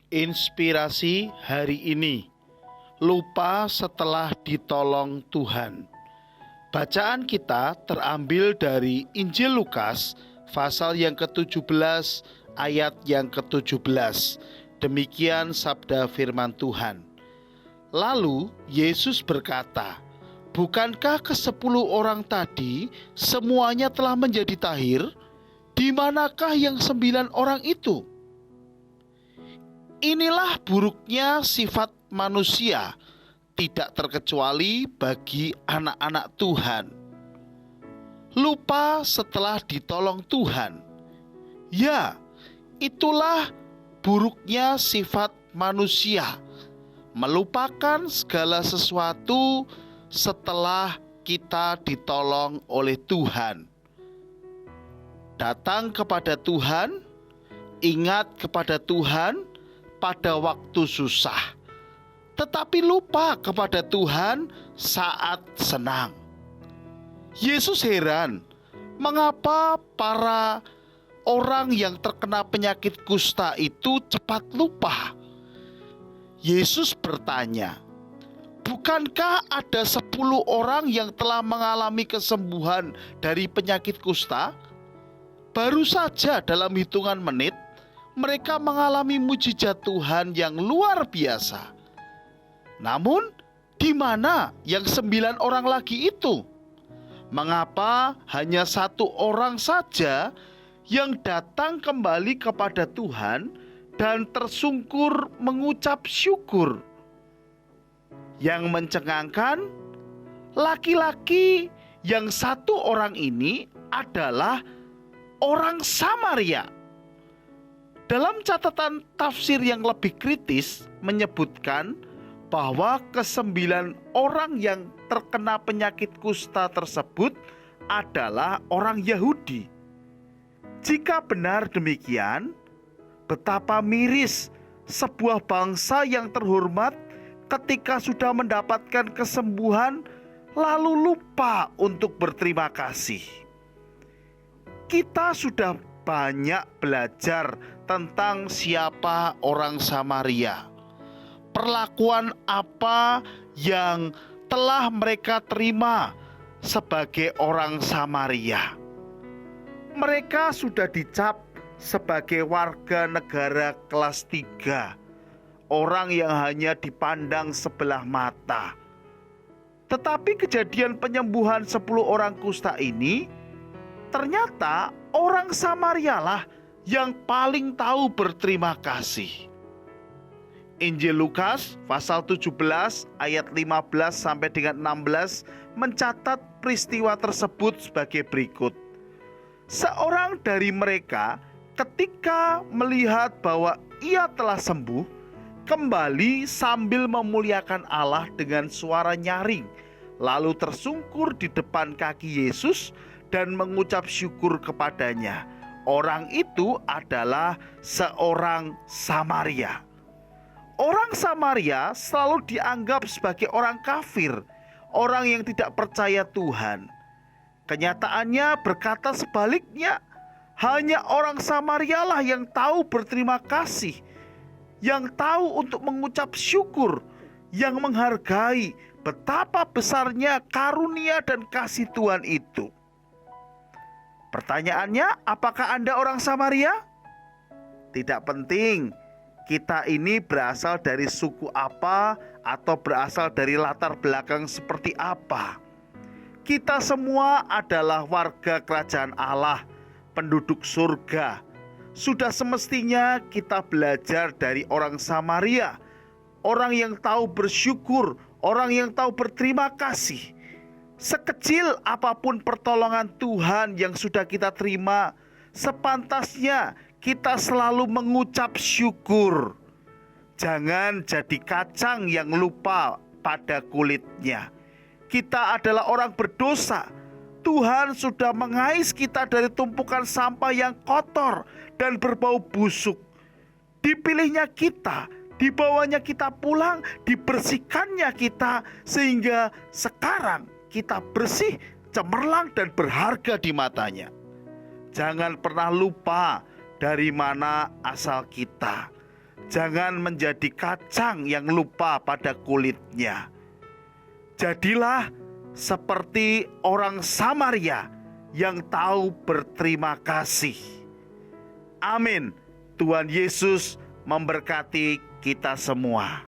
Inspirasi hari ini, lupa setelah ditolong Tuhan. Bacaan kita terambil dari Injil Lukas pasal yang ke-17 ayat yang ke-17. Demikian sabda firman Tuhan. Lalu Yesus berkata, "Bukankah ke-10 orang tadi semuanya telah menjadi tahir? Di manakah yang 9 orang itu?" Inilah buruknya sifat manusia, tidak terkecuali bagi anak-anak Tuhan. Lupa setelah ditolong Tuhan. Ya, itulah buruknya sifat manusia, melupakan segala sesuatu setelah kita ditolong oleh Tuhan. Datang kepada Tuhan, ingat kepada Tuhan pada waktu susah, tetapi lupa kepada Tuhan saat senang. Yesus heran mengapa para orang yang terkena penyakit kusta itu cepat lupa. Yesus bertanya, "Bukankah ada 10 orang yang telah mengalami kesembuhan dari penyakit kusta? Baru saja dalam hitungan menit mereka mengalami mujizat Tuhan yang luar biasa. Namun, di mana yang 9 orang lagi itu? Mengapa hanya 1 orang saja yang datang kembali kepada Tuhan dan tersungkur mengucap syukur?" Yang mencengangkan, laki-laki yang 1 orang ini adalah orang Samaria. Dalam catatan tafsir yang lebih kritis menyebutkan bahwa ke-9 orang yang terkena penyakit kusta tersebut adalah orang Yahudi. Jika benar demikian, betapa miris sebuah bangsa yang terhormat ketika sudah mendapatkan kesembuhan lalu lupa untuk berterima kasih. Kita sudah banyak belajar tentang siapa orang Samaria. Perlakuan apa yang telah mereka terima sebagai orang Samaria. Mereka sudah dicap sebagai warga negara kelas 3, orang yang hanya dipandang sebelah mata. Tetapi kejadian penyembuhan 10 orang kusta ini, ternyata orang Samaria lah yang paling tahu berterima kasih. Injil Lukas pasal 17 ayat 15 sampai dengan 16 mencatat peristiwa tersebut sebagai berikut. Seorang dari mereka ketika melihat bahwa ia telah sembuh, kembali sambil memuliakan Allah dengan suara nyaring, lalu tersungkur di depan kaki Yesus dan mengucap syukur kepadanya. Orang itu adalah seorang Samaria. Orang Samaria selalu dianggap sebagai orang kafir, orang yang tidak percaya Tuhan. Kenyataannya berkata sebaliknya, hanya orang Samaria lah yang tahu berterima kasih, yang tahu untuk mengucap syukur, yang menghargai betapa besarnya karunia dan kasih Tuhan itu. Pertanyaannya, apakah Anda orang Samaria? Tidak penting kita ini berasal dari suku apa atau berasal dari latar belakang seperti apa. Kita semua adalah warga kerajaan Allah, penduduk surga. Sudah semestinya kita belajar dari orang Samaria, orang yang tahu bersyukur, orang yang tahu berterima kasih. Sekecil apapun pertolongan Tuhan yang sudah kita terima, sepantasnya kita selalu mengucap syukur. Jangan jadi kacang yang lupa pada kulitnya. Kita adalah orang berdosa. Tuhan sudah mengais kita dari tumpukan sampah yang kotor dan berbau busuk. Dipilihnya kita, dibawanya kita pulang, dibersihkannya kita, sehingga sekarang kita bersih, cemerlang, dan berharga di matanya. Jangan pernah lupa dari mana asal kita. Jangan menjadi kacang yang lupa pada kulitnya. Jadilah seperti orang Samaria yang tahu berterima kasih. Amin. Tuhan Yesus memberkati kita semua.